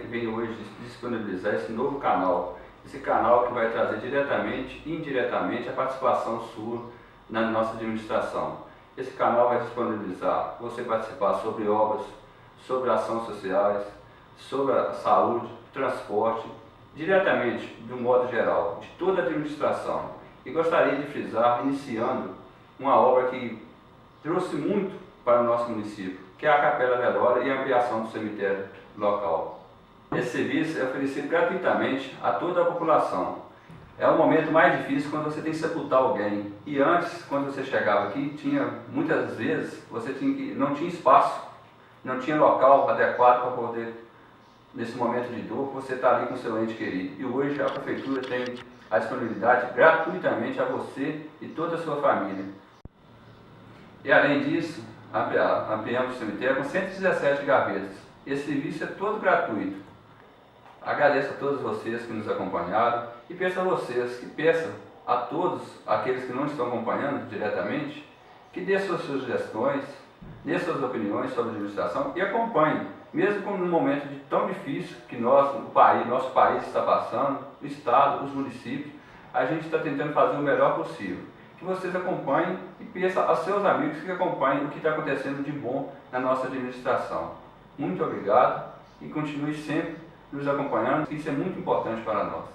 que vem hoje disponibilizar esse novo canal. Esse canal que vai trazer diretamente e indiretamente a participação sua na nossa administração. Esse canal vai disponibilizar você participar sobre obras, sobre ações sociais, sobre a saúde, transporte, diretamente, de um modo geral, de toda a administração. E gostaria de frisar, iniciando, uma obra que trouxe muito para o nosso município, que é a Capela Velória e a ampliação do cemitério local. Esse serviço é oferecido gratuitamente a toda a população. É o momento mais difícil quando você tem que sepultar alguém. E antes, quando você chegava aqui, muitas vezes você não tinha espaço, não tinha local adequado para poder, nesse momento de dor, você está ali com seu ente querido. E hoje a Prefeitura tem a disponibilidade gratuitamente a você e toda a sua família. E além disso, ampliamos o cemitério com 117 gavetas. Esse serviço é todo gratuito. Agradeço a todos vocês que nos acompanharam e peço a vocês que peçam a todos aqueles que não estão acompanhando diretamente que dê suas sugestões, dê suas opiniões sobre a administração e acompanhem, mesmo num momento tão difícil que nosso país está passando, o Estado, os municípios, a gente está tentando fazer o melhor possível. Que vocês acompanhem e peçam aos seus amigos que acompanhem o que está acontecendo de bom na nossa administração. Muito obrigado e continue sempre nos acompanhando, isso é muito importante para nós.